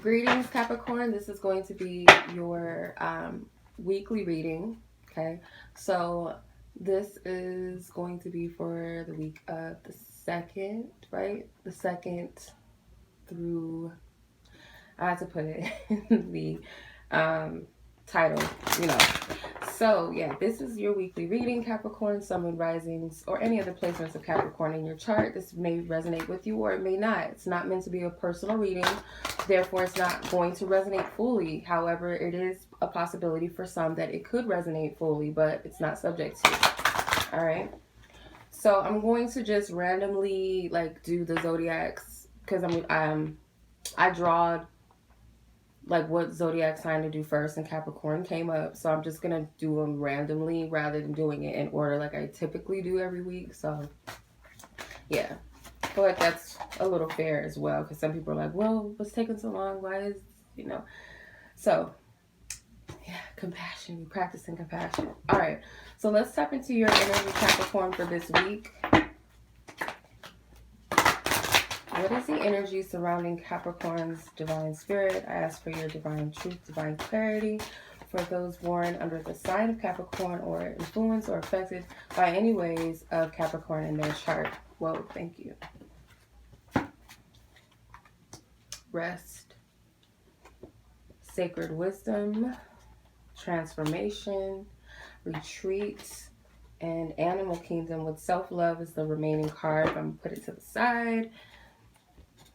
Greetings, Capricorn. This is going to be your weekly reading. Okay, so this is going to be for the week of the 2nd, right? The 2nd through, I had to put it in the title, you know. So, yeah, this is your weekly reading, Capricorn, Sun, Moon, Risings, or any other placements of Capricorn in your chart. This may resonate with you or it may not. It's not meant to be a personal reading. Therefore, it's not going to resonate fully. However, it is a possibility for some that it could resonate fully, but it's not subject to. All right. So I'm going to just randomly like do the zodiacs because I draw like what zodiac sign to do first, and Capricorn came up, so I'm just gonna do them randomly rather than doing it in order like I typically do every week. So yeah, I feel like that's a little fair as well, because some people are like, well, what's taking so long, why is, so yeah, compassion, we practicing compassion. All right, so let's tap into your energy, Capricorn, for this week. What is the energy surrounding Capricorn's divine spirit? I ask for your divine truth, divine clarity for those born under the sign of Capricorn or influenced or affected by any ways of Capricorn in their chart. Whoa, thank you. Rest, sacred wisdom, transformation, retreat, and animal kingdom with self-love is the remaining card. I'm going to put it to the side.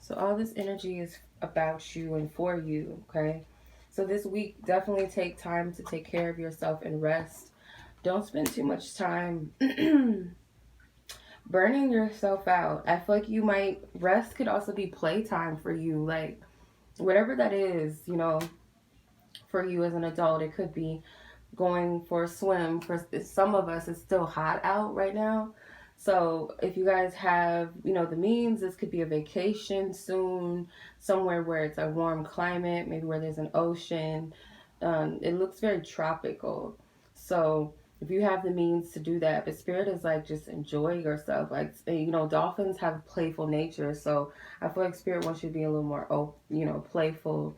So all this energy is about you and for you, okay? So this week, definitely take time to take care of yourself and rest. Don't spend too much time burning yourself out. I feel like rest could also be playtime for you. Like, whatever that is, for you as an adult. It could be going for a swim. For some of us, it's still hot out right now. So if you guys have, the means, this could be a vacation soon, somewhere where it's a warm climate, maybe where there's an ocean. It looks very tropical. So if you have the means to do that, but spirit is like, just enjoy yourself. Like, dolphins have a playful nature. So I feel like spirit wants you to be a little more, playful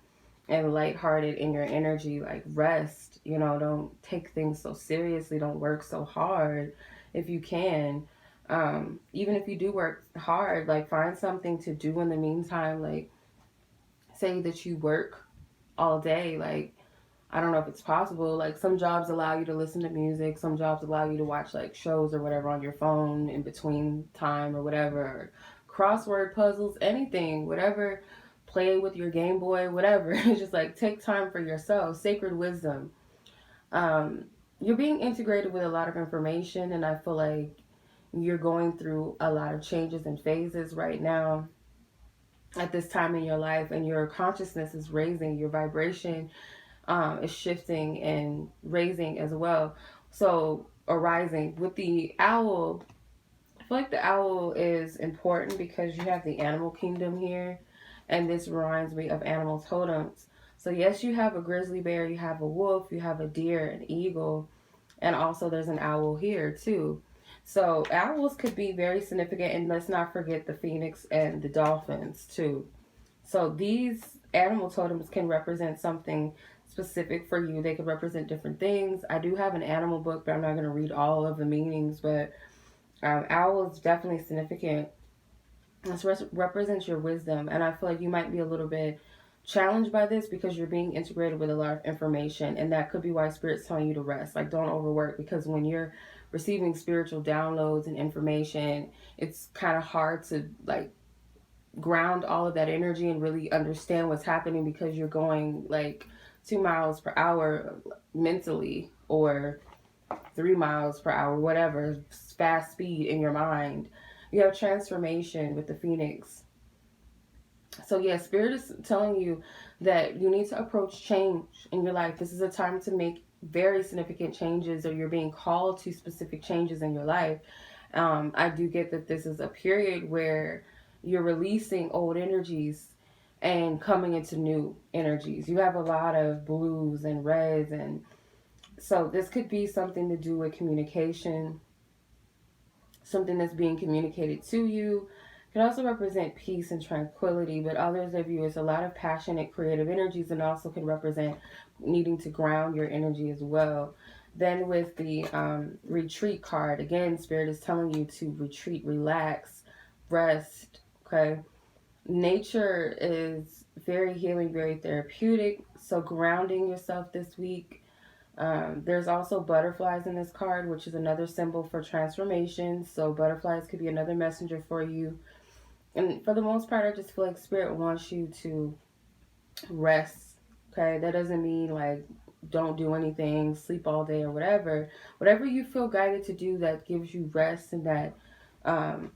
and lighthearted in your energy. Like, rest, don't take things so seriously. Don't work so hard if you can. Even if you do work hard, like, find something to do in the meantime. Like, say that you work all day, like, I don't know if it's possible. Like, some jobs allow you to listen to music, some jobs allow you to watch like shows or whatever on your phone in between time or whatever, or crossword puzzles, anything, whatever, play with your Game Boy, whatever. It's just like, take time for yourself. Sacred wisdom. You're being integrated with a lot of information, and I feel like you're going through a lot of changes and phases right now at this time in your life, and your consciousness is raising, your vibration is shifting and raising as well. So, arising with the owl, I feel like the owl is important because you have the animal kingdom here, and this reminds me of animal totems. So yes, you have a grizzly bear, you have a wolf, you have a deer, an eagle, and also there's an owl here too. So owls could be very significant, and let's not forget the phoenix and the dolphins too. So these animal totems can represent something specific for you. They could represent different things. I do have an animal book, but I'm not going to read all of the meanings, but owl is definitely significant. This represents your wisdom, and I feel like you might be a little bit challenged by this because you're being integrated with a lot of information, and that could be why spirit's telling you to rest. Like, don't overwork, because when you're receiving spiritual downloads and information, it's kind of hard to like ground all of that energy and really understand what's happening, because you're going like 2 miles per hour mentally, or 3 miles per hour, whatever, fast speed in your mind. You have transformation with the phoenix. So yeah, spirit is telling you that you need to approach change in your life. This is a time to make very significant changes, or you're being called to specific changes in your life. I do get that this is a period where you're releasing old energies and coming into new energies. You have a lot of blues and reds, and so this could be something to do with communication, something that's being communicated to you It can also represent peace and tranquility, but others of you, it's a lot of passionate, creative energies, and also can represent needing to ground your energy as well. Then with the retreat card, again, Spirit is telling you to retreat, relax, rest, okay? Nature is very healing, very therapeutic, so grounding yourself this week. There's also butterflies in this card, which is another symbol for transformation. So butterflies could be another messenger for you. And for the most part, I just feel like Spirit wants you to rest. Okay, that doesn't mean like don't do anything, sleep all day or whatever. Whatever you feel guided to do that gives you rest and that um,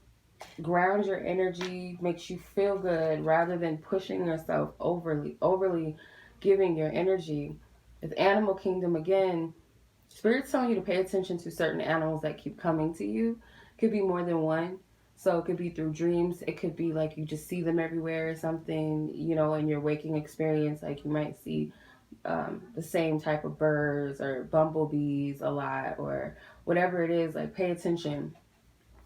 grounds your energy, makes you feel good, rather than pushing yourself overly giving your energy. With Animal Kingdom again, Spirit's telling you to pay attention to certain animals that keep coming to you. Could be more than one. So it could be through dreams. It could be like you just see them everywhere or something, in your waking experience. Like you might see the same type of birds or bumblebees a lot or whatever it is. Like pay attention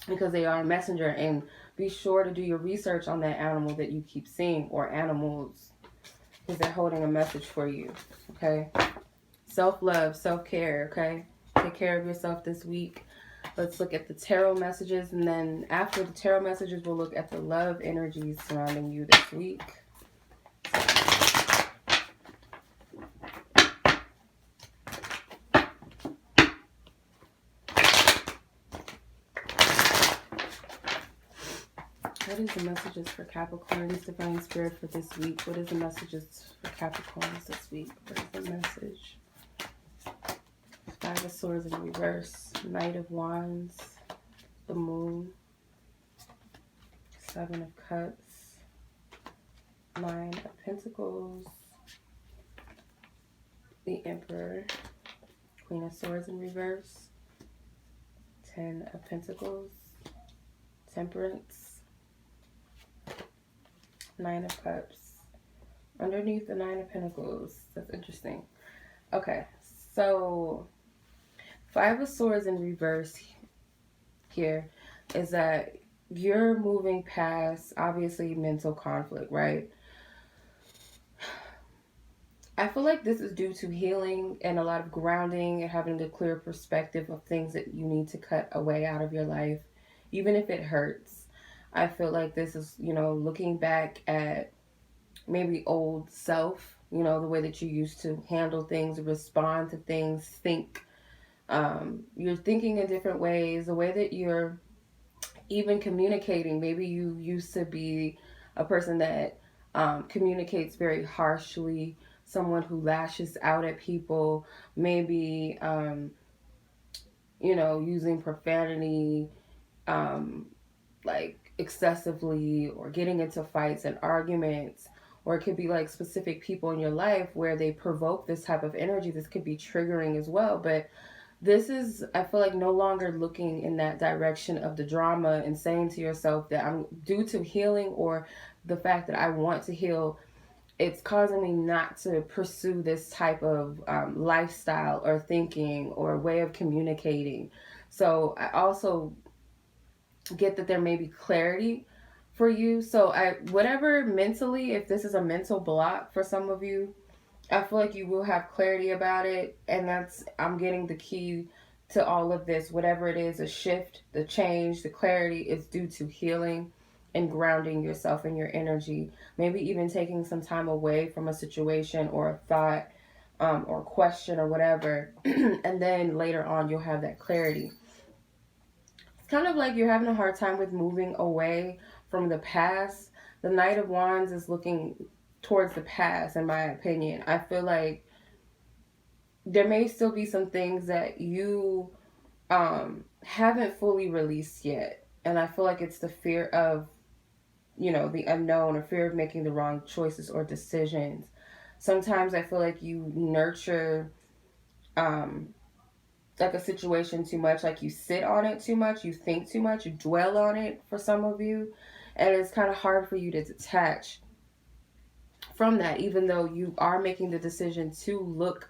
because they are a messenger, and be sure to do your research on that animal that you keep seeing or animals because they're holding a message for you. Okay. Self-love, self-care, okay? Take care of yourself this week. Let's look at the tarot messages, and then after the tarot messages, we'll look at the love energies surrounding you this week. What is the messages for Capricorns, Divine Spirit, for this week? What is the messages for Capricorns this week? What is the message? Five of Swords in reverse, Knight of Wands, the Moon, Seven of Cups, Nine of Pentacles, the Emperor, Queen of Swords in reverse, Ten of Pentacles, Temperance, Nine of Cups. Underneath the Nine of Pentacles, that's interesting. Okay, so Five of Swords in reverse here is that you're moving past, obviously, mental conflict, right? I feel like this is due to healing and a lot of grounding and having a clear perspective of things that you need to cut away out of your life, even if it hurts. I feel like this is, looking back at maybe old self, the way that you used to handle things, respond to things, think. You're thinking in different ways, the way that you're even communicating. Maybe you used to be a person that communicates very harshly, someone who lashes out at people, maybe, using profanity, like excessively, or getting into fights and arguments. Or it could be like specific people in your life where they provoke this type of energy. This could be triggering as well. But this is, I feel like, no longer looking in that direction of the drama and saying to yourself that I'm due to healing or the fact that I want to heal, it's causing me not to pursue this type of lifestyle or thinking or way of communicating. So I also get that there may be clarity for you. So whatever mentally, if this is a mental block for some of you, I feel like you will have clarity about it. And I'm getting the key to all of this. Whatever it is, a shift, the change, the clarity is due to healing and grounding yourself and your energy. Maybe even taking some time away from a situation or a thought or question or whatever. And then later on, you'll have that clarity. It's kind of like you're having a hard time with moving away from the past. The Knight of Wands is looking towards the past, in my opinion. I feel like there may still be some things that you haven't fully released yet. And I feel like it's the fear of, the unknown, or fear of making the wrong choices or decisions. Sometimes I feel like you nurture like a situation too much, like you sit on it too much, you think too much, you dwell on it for some of you. And it's kind of hard for you to detach from that, even though you are making the decision to look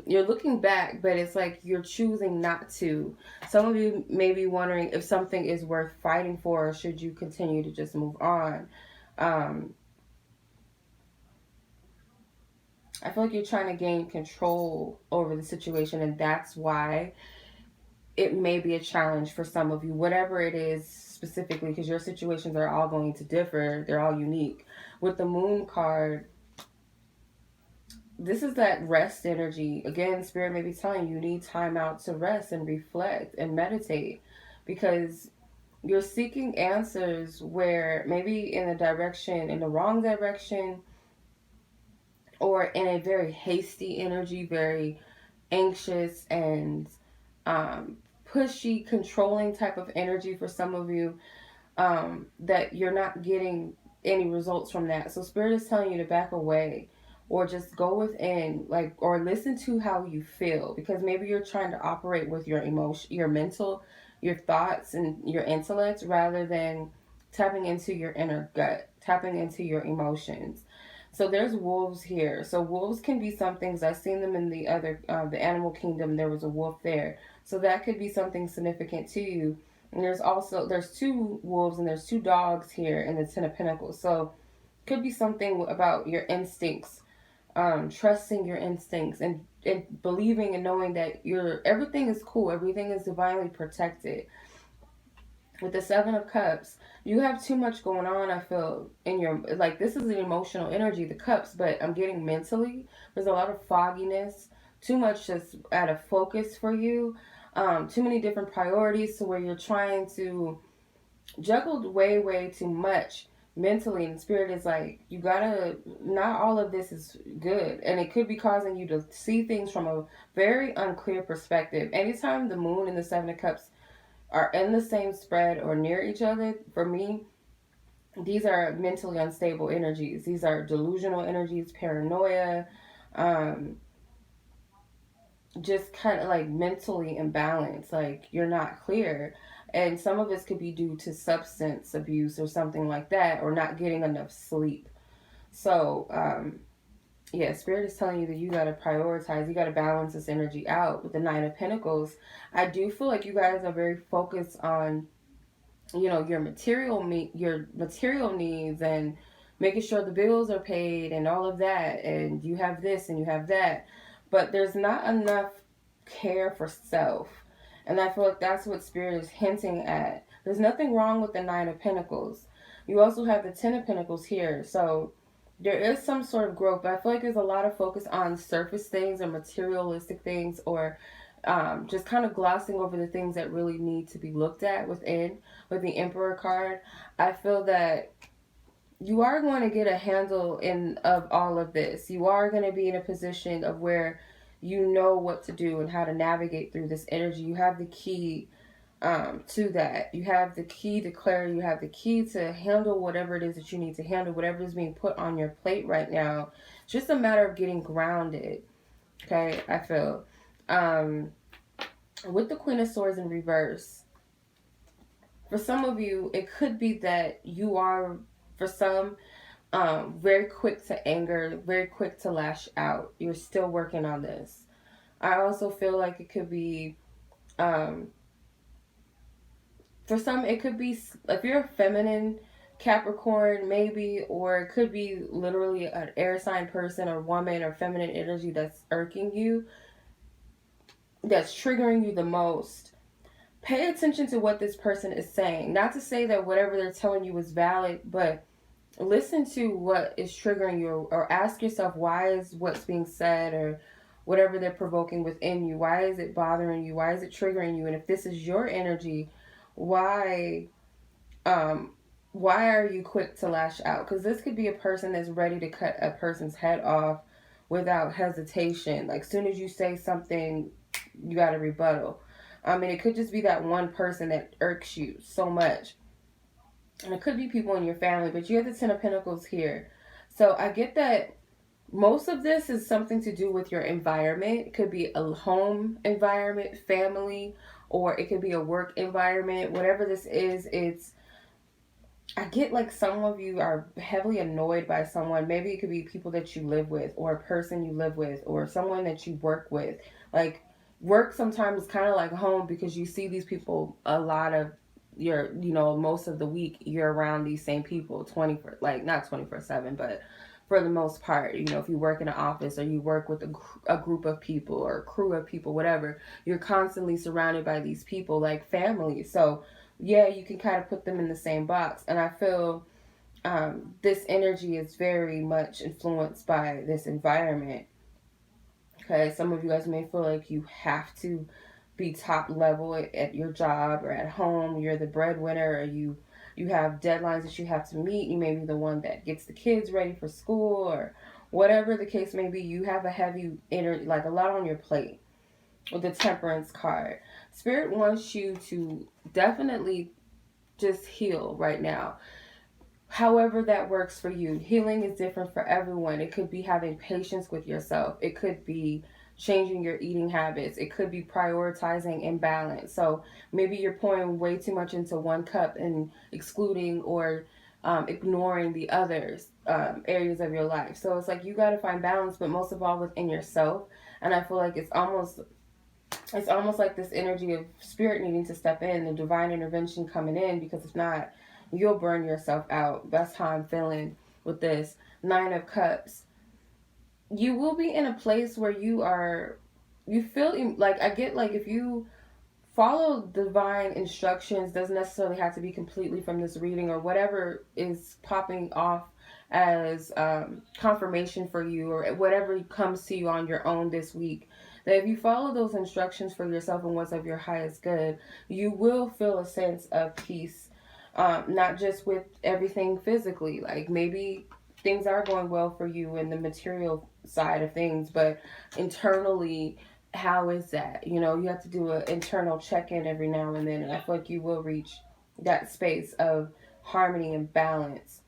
You're looking back, but it's like you're choosing not to. Some of you may be wondering if something is worth fighting for, or should you continue to just move on. Um, I feel like you're trying to gain control over the situation, and that's why it may be a challenge for some of you, whatever it is specifically, because your situations are all going to differ. They're all unique. With the moon card, this is that rest energy. Again, Spirit may be telling you need time out to rest and reflect and meditate, because you're seeking answers where maybe in the wrong direction, or in a very hasty energy, very anxious and um, pushy, controlling type of energy for some of you, that you're not getting any results from that. So Spirit is telling you to back away, or just go within, like, or listen to how you feel, because maybe you're trying to operate with your emotion, your mental, your thoughts, and your intellect, rather than tapping into your inner gut, tapping into your emotions. So there's wolves here. So wolves can be some things. I've seen them in the animal kingdom. There was a wolf there. So that could be something significant to you. And there's two wolves and there's two dogs here in the Ten of Pentacles. So could be something about your instincts, trusting your instincts, and believing and knowing that everything is cool, everything is divinely protected. With the Seven of Cups, you have too much going on, I feel, in your, like, this is an emotional energy, the cups, but I'm getting mentally, there's a lot of fogginess, too much just out of focus for you, too many different priorities to where you're trying to juggle way too much mentally, and Spirit is like, you gotta, not all of this is good, and it could be causing you to see things from a very unclear perspective. Anytime the moon and the Seven of Cups are in the same spread or near each other, for me, these are mentally unstable energies. These are delusional energies, paranoia, um, just kind of like mentally imbalanced. Like you're not clear. And some of this could be due to substance abuse or something like that, or not getting enough sleep. So, yeah, Spirit is telling you that you got to prioritize, you got to balance this energy out. With the Nine of Pentacles, I do feel like you guys are very focused on, your material needs, and making sure the bills are paid and all of that, and you have this and you have that, but there's not enough care for self. And I feel like that's what Spirit is hinting at. There's nothing wrong with the Nine of Pentacles. You also have the Ten of Pentacles here, so there is some sort of growth, but I feel like there's a lot of focus on surface things or materialistic things, or just kind of glossing over the things that really need to be looked at within. With the Emperor card, I feel that you are going to get a handle of all of this. You are going to be in a position of where you know what to do and how to navigate through this energy. You have the key to that. You have the key to clarity. You have the key to handle whatever it is that you need to handle, whatever is being put on your plate right now. It's just a matter of getting grounded. Okay, I feel. With the Queen of Swords in reverse, for some of you, it could be that you are, for some, very quick to anger, very quick to lash out. You're still working on this. I also feel like it could be, um, for some, it could be, if you're a feminine Capricorn, maybe, or it could be literally an air sign person or woman or feminine energy that's irking you, that's triggering you the most. Pay attention to what this person is saying. Not to say that whatever they're telling you is valid, but listen to what is triggering you, or ask yourself, why is what's being said or whatever they're provoking within you, why is it bothering you? Why is it triggering you? And if this is your energy, why are you quick to lash out? Because this could be a person that's ready to cut a person's head off without hesitation. Like, soon as you say something, you got a rebuttal. I mean, it could just be that one person that irks you so much. And it could be people in your family, but you have the Ten of Pentacles here. So I get that most of this is something to do with your environment. It could be a home environment, family, or it could be a work environment. Whatever this is, I get like some of you are heavily annoyed by someone. Maybe it could be people that you live with, or a person you live with, or someone that you work with. Like, work sometimes is kind of like home because you see these people a lot of most of the week. You're around these same people 24, like not 24/7, but for the most part, if you work in an office or you work with a group of people or a crew of people, whatever, you're constantly surrounded by these people like family. So yeah, you can kind of put them in the same box. And I feel this energy is very much influenced by this environment. Because some of you guys may feel like you have to be top level at your job or at home. You're the breadwinner, or you have deadlines that you have to meet. You may be the one that gets the kids ready for school, or whatever the case may be. You have a heavy like a lot on your plate with the Temperance card. Spirit wants you to definitely just heal right now. However that works for you. Healing is different for everyone. It could be having patience with yourself. It could be changing your eating habits. It could be prioritizing imbalance. So maybe you're pouring way too much into one cup and excluding or ignoring the others areas of your life. So it's like you got to find balance, but most of all within yourself. And I feel like it's almost like this energy of spirit needing to step in, the divine intervention coming in, because if not, you'll burn yourself out. That's how I'm feeling with this Nine of Cups. You will be in a place where you feel like, I get like if you follow divine instructions, doesn't necessarily have to be completely from this reading or whatever is popping off as confirmation for you, or whatever comes to you on your own this week, that if you follow those instructions for yourself and what's of your highest good, you will feel a sense of peace. Not just with everything physically, like maybe things are going well for you in the material side of things, but internally, how is that? You have to do an internal check-in every now and then, and I feel like you will reach that space of harmony and balance.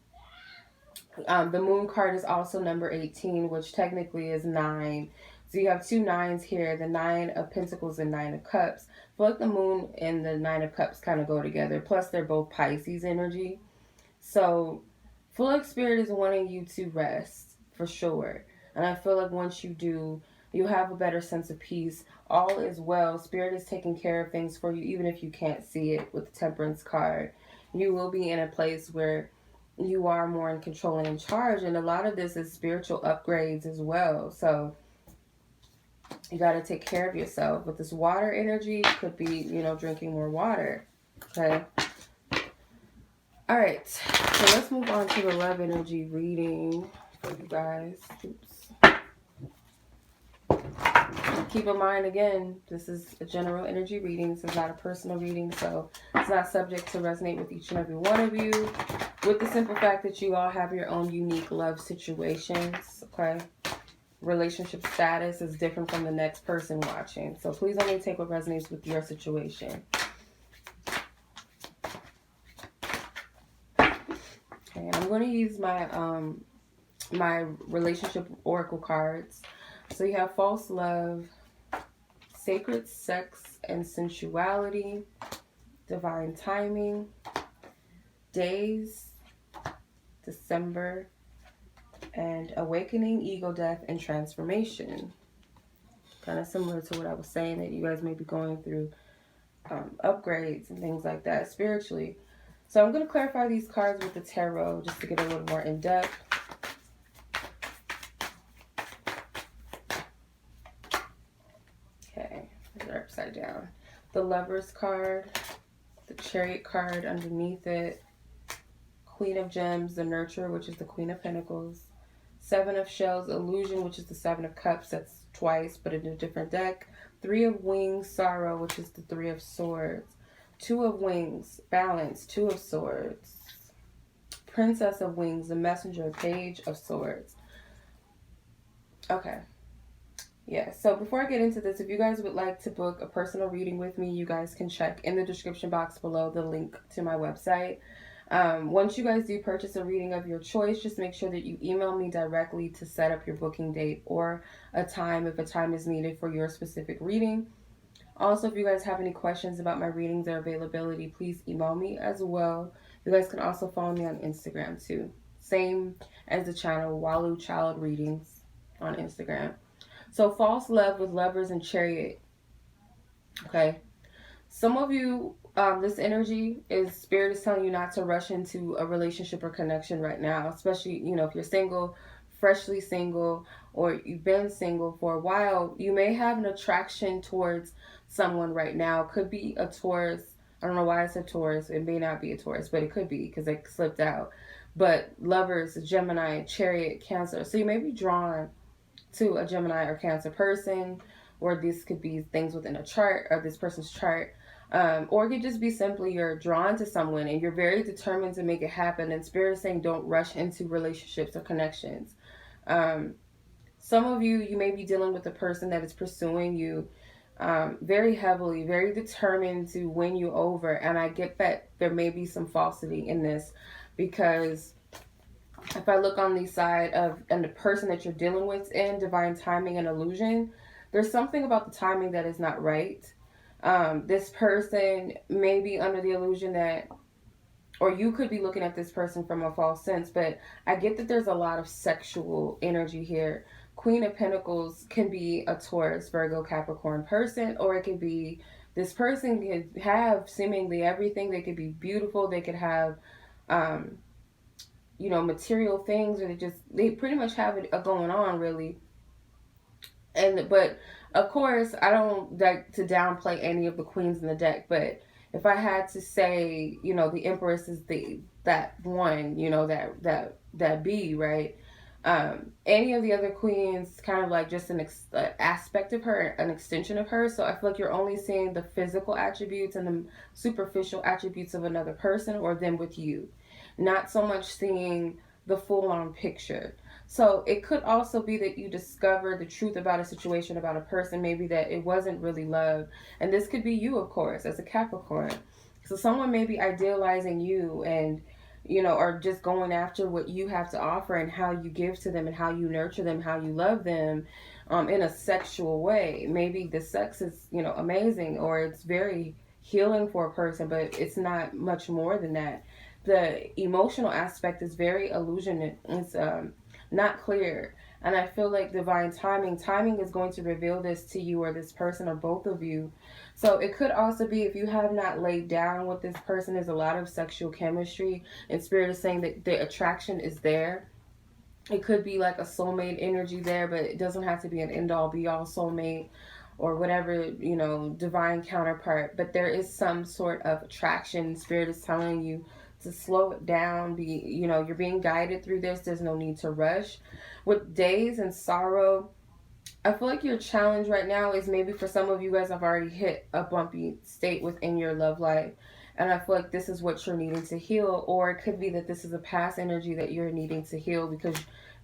The moon card is also number 18, which technically is 9. So you have two nines here, the 9 of Pentacles and 9 of Cups. I feel like the moon and the 9 of Cups kind of go together. Plus, they're both Pisces energy. So, feel like Spirit is wanting you to rest, for sure. And I feel like once you do, you have a better sense of peace. All is well. Spirit is taking care of things for you, even if you can't see it with the Temperance card. You will be in a place where you are more in control and in charge. And a lot of this is spiritual upgrades as well. So you got to take care of yourself. With this water energy, could be, drinking more water. Okay. All right. So let's move on to the love energy reading for you guys. Oops. Keep in mind, again, this is a general energy reading. This is not a personal reading, so it's not subject to resonate with each and every one of you. With the simple fact that you all have your own unique love situations, okay? Relationship status is different from the next person watching. So please only take what resonates with your situation. Okay, and I'm going to use my relationship oracle cards. So you have false love, sacred sex and sensuality, divine timing, days, December, and awakening, ego, death, and transformation. Kind of similar to what I was saying, that you guys may be going through upgrades and things like that spiritually. So I'm going to clarify these cards with the tarot just to get a little more in depth. Okay, they're upside down. The Lover's card, the Chariot card underneath it, Queen of Gems, the Nurturer, which is the Queen of Pentacles, Seven of Shells, Illusion, which is the Seven of Cups, that's twice but in a different deck, Three of Wings, Sorrow, which is the Three of Swords, Two of Wings, Balance, Two of Swords, Princess of Wings, the Messenger, Page of Swords. Okay. Yeah, so before I get into this, if you guys would like to book a personal reading with me, you guys can check in the description box below the link to my website. Once you guys do purchase a reading of your choice, just make sure that you email me directly to set up your booking date or a time if a time is needed for your specific reading. Also, if you guys have any questions about my readings or availability, please email me as well. You guys can also follow me on Instagram too. Same as the channel, Walu Child Readings on Instagram. So false love with Lovers and Chariot. Okay. Some of you, this energy is Spirit is telling you not to rush into a relationship or connection right now, especially, if you're single, freshly single, or you've been single for a while. You may have an attraction towards someone right now. Could be a Taurus. I don't know why I said Taurus. It may not be a Taurus, but it could be because it slipped out. But Lovers, Gemini, Chariot, Cancer. So you may be drawn to a Gemini or Cancer person, or this could be things within a chart or this person's chart. Or it could just be simply you're drawn to someone and you're very determined to make it happen. And Spirit is saying don't rush into relationships or connections. Some of you, you may be dealing with a person that is pursuing you very heavily, very determined to win you over. And I get that there may be some falsity in this, because if I look on the side of, and the person that you're dealing with in divine timing and illusion, there's something about the timing that is not right. This person may be under the illusion that, or you could be looking at this person from a false sense, but I get that there's a lot of sexual energy here. Queen of Pentacles can be a Taurus, Virgo, Capricorn person, or it could be this person could have seemingly everything. They could be beautiful. They could have, material things, or they pretty much have it going on, really. But of course, I don't like to downplay any of the queens in the deck, but if I had to say, the Empress is that one, that B, right? Any of the other queens kind of like just an aspect of her, an extension of her. So I feel like you're only seeing the physical attributes and the superficial attributes of another person or them with you, not so much seeing the full-on picture. So it could also be that you discover the truth about a situation, about a person, maybe that it wasn't really love. And this could be you, of course, as a Capricorn. So someone may be idealizing you and, or just going after what you have to offer and how you give to them and how you nurture them, how you love them in a sexual way. Maybe the sex is, amazing, or it's very healing for a person, but it's not much more than that. The emotional aspect is very illusionate. It's not clear. And I feel like divine timing is going to reveal this to you or this person or both of you. So it could also be, if you have not laid down with this person, there's a lot of sexual chemistry, and Spirit is saying that the attraction is there. It could be like a soulmate energy there, but it doesn't have to be an end-all be-all soulmate or whatever, divine counterpart. But there is some sort of attraction. Spirit is telling you to slow it down. You're being guided through this. There's no need to rush. With days and sorrow, I feel like your challenge right now is, maybe for some of you guys have already hit a bumpy state within your love life, and I feel like this is what you're needing to heal. Or it could be that this is a past energy that you're needing to heal, because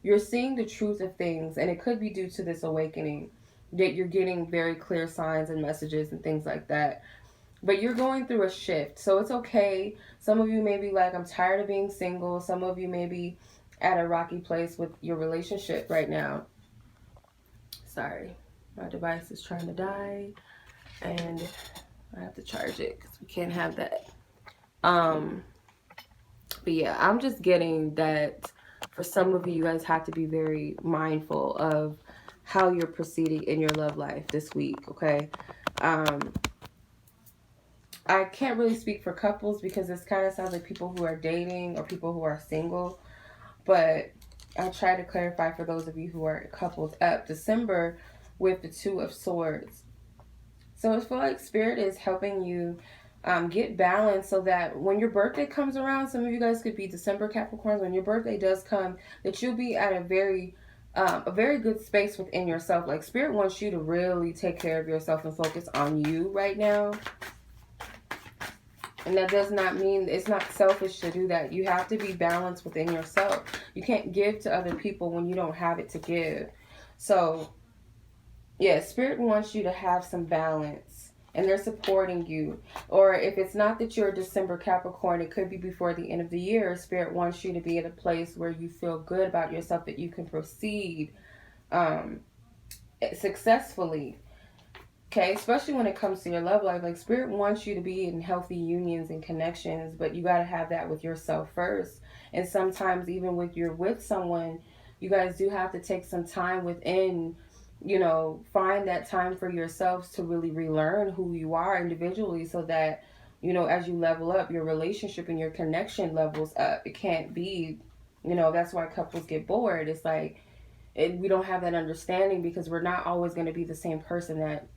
you're seeing the truth of things, and it could be due to this awakening that you're getting very clear signs and messages and things like that. But you're going through a shift, so it's okay. Some of you may be like, I'm tired of being single. Some of you may be at a rocky place with your relationship right now. Sorry, my device is trying to die, and I have to charge it because we can't have that. But yeah, I'm just getting that for some of you, you guys have to be very mindful of how you're proceeding in your love life this week, okay? I can't really speak for couples, because this kind of sounds like people who are dating or people who are single. But I'll try to clarify for those of you who are couples up. December with the Two of Swords. So I feel like Spirit is helping you get balance, so that when your birthday comes around, some of you guys could be December Capricorns, when your birthday does come, that you'll be at a very good space within yourself. Like Spirit wants you to really take care of yourself and focus on you right now. And that does not mean, it's not selfish to do that. You have to be balanced within yourself. You can't give to other people when you don't have it to give. So, yeah, Spirit wants you to have some balance. And they're supporting you. Or if it's not that you're a December Capricorn, it could be before the end of the year. Spirit wants you to be at a place where you feel good about yourself, that you can proceed successfully. Okay, especially when it comes to your love life. Like, Spirit wants you to be in healthy unions and connections, but you got to have that with yourself first. And sometimes even with you're with someone, you guys do have to take some time within, you know, find that time for yourselves to really relearn who you are individually, so that, you know, as you level up, your relationship and your connection levels up. It can't be, you know, that's why couples get bored. It's like, we don't have that understanding because we're not always going to be the same person that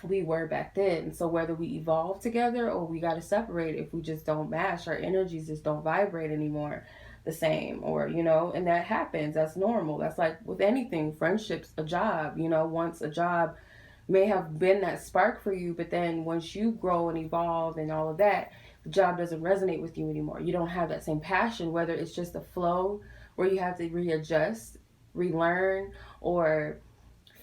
we were back then. So whether we evolve together or we got to separate, if we just don't match, our energies just don't vibrate anymore the same, or, you know, and that happens. That's normal. That's like with anything, friendships, a job, you know, once a job may have been that spark for you, but then once you grow and evolve and all of that, the job doesn't resonate with you anymore. You don't have that same passion, whether it's just a flow where you have to readjust, relearn, or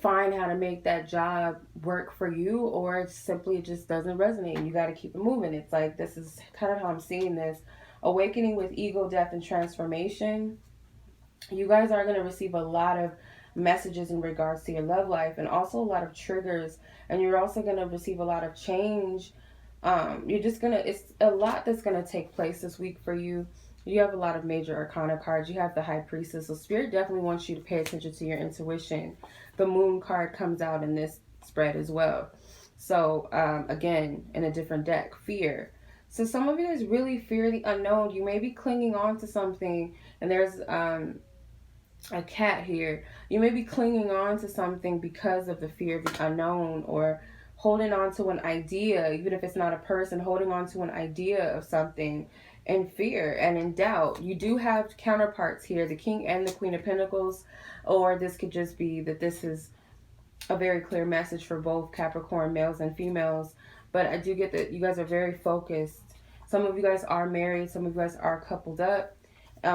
find how to make that job work for you, or simply it just doesn't resonate. You got to keep it moving. It's like, this is kind of how I'm seeing this. Awakening with ego, death, and transformation. You guys are going to receive a lot of messages in regards to your love life, and also a lot of triggers, and you're also going to receive a lot of change. You're just going to, it's a lot that's going to take place this week for you. You have a lot of major arcana cards. You have the High Priestess. So Spirit definitely wants you to pay attention to your intuition. The Moon card comes out in this spread as well. So again, in a different deck, fear. So some of you guys really fear the unknown. You may be clinging on to something, and there's a cat here. You may be clinging on to something because of the fear of the unknown, or holding on to an idea, even if it's not a person, holding on to an idea of something in fear and in doubt. You do have counterparts here, the King and the Queen of Pentacles, or this could just be that this is a very clear message for both Capricorn males and females. But I do get that you guys are very focused. Some of you guys are married, some of you guys are coupled up.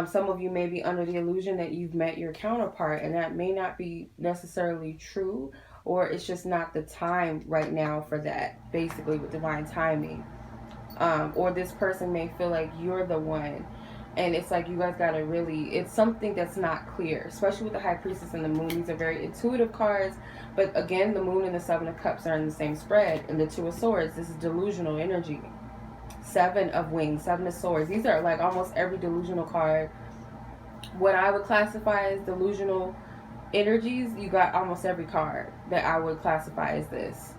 Some of you may be under the illusion that you've met your counterpart, and that may not be necessarily true, or it's just not the time right now for that, basically, with divine timing. Or this person may feel like you're the one, and it's like you guys gotta really, it's something that's not clear, especially with the High Priestess and the Moon. These are very intuitive cards, but again, the Moon and the Seven of Cups are in the same spread, and the Two of Swords, this is delusional energy. Seven of Wings, Seven of Swords, these are like almost every delusional card. What I would classify as delusional energies, you got almost every card that I would classify as this.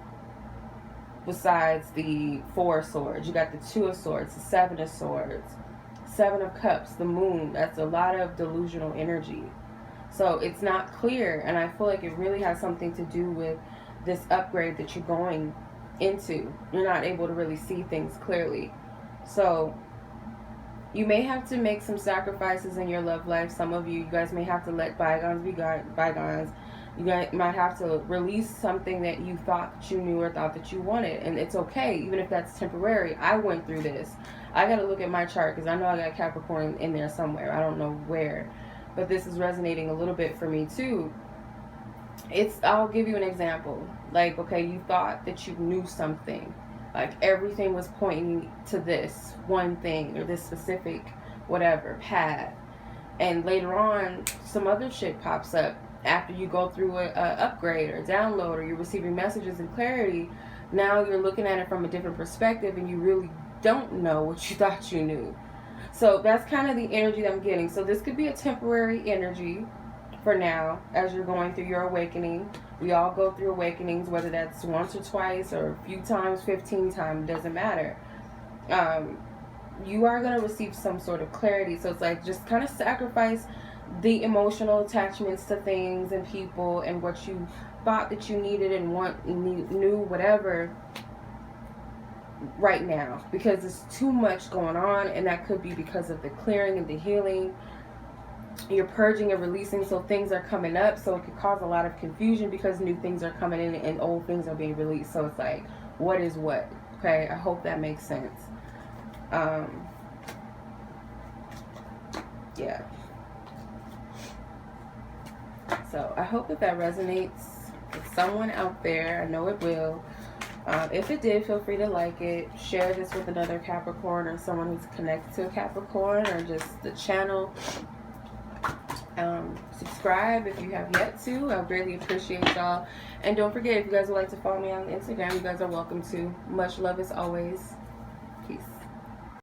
Besides the Four of Swords, you got the Two of Swords, the Seven of Swords, Seven of Cups, the Moon. That's a lot of delusional energy. So it's not clear, and I feel like it really has something to do with this upgrade that you're going into. You're not able to really see things clearly. So you may have to make some sacrifices in your love life. Some of you guys may have to let bygones be bygones. You guys might have to release something that you thought that you knew or thought that you wanted. And it's okay, even if that's temporary. I went through this. I got to look at my chart because I know I got Capricorn in there somewhere. I don't know where. But this is resonating a little bit for me too. I'll give you an example. Like, okay, you thought that you knew something. Like everything was pointing to this one thing or this specific whatever path. And later on, some other shit pops up. After you go through a upgrade or download, or you're receiving messages and clarity, now you're looking at it from a different perspective, and you really don't know what you thought you knew. So that's kind of the energy that I'm getting. So this could be a temporary energy for now as you're going through your awakening. We all go through awakenings, whether that's once or twice or a few times, 15 times, doesn't matter. You are going to receive some sort of clarity. So it's like just kind of sacrifice the emotional attachments to things and people and what you thought that you needed and knew whatever right now, because there's too much going on, and that could be because of the clearing and the healing. You're purging and releasing, so things are coming up, so it could cause a lot of confusion because new things are coming in and old things are being released. So it's like, what is what? Okay, I hope that makes sense. Yeah. So I hope that resonates with someone out there. I know it will. If it did, feel free to like it. Share this with another Capricorn or someone who's connected to a Capricorn, or just the channel. subscribe if you have yet to. I really appreciate y'all. And don't forget, if you guys would like to follow me on Instagram, you guys are welcome to. Much love as always.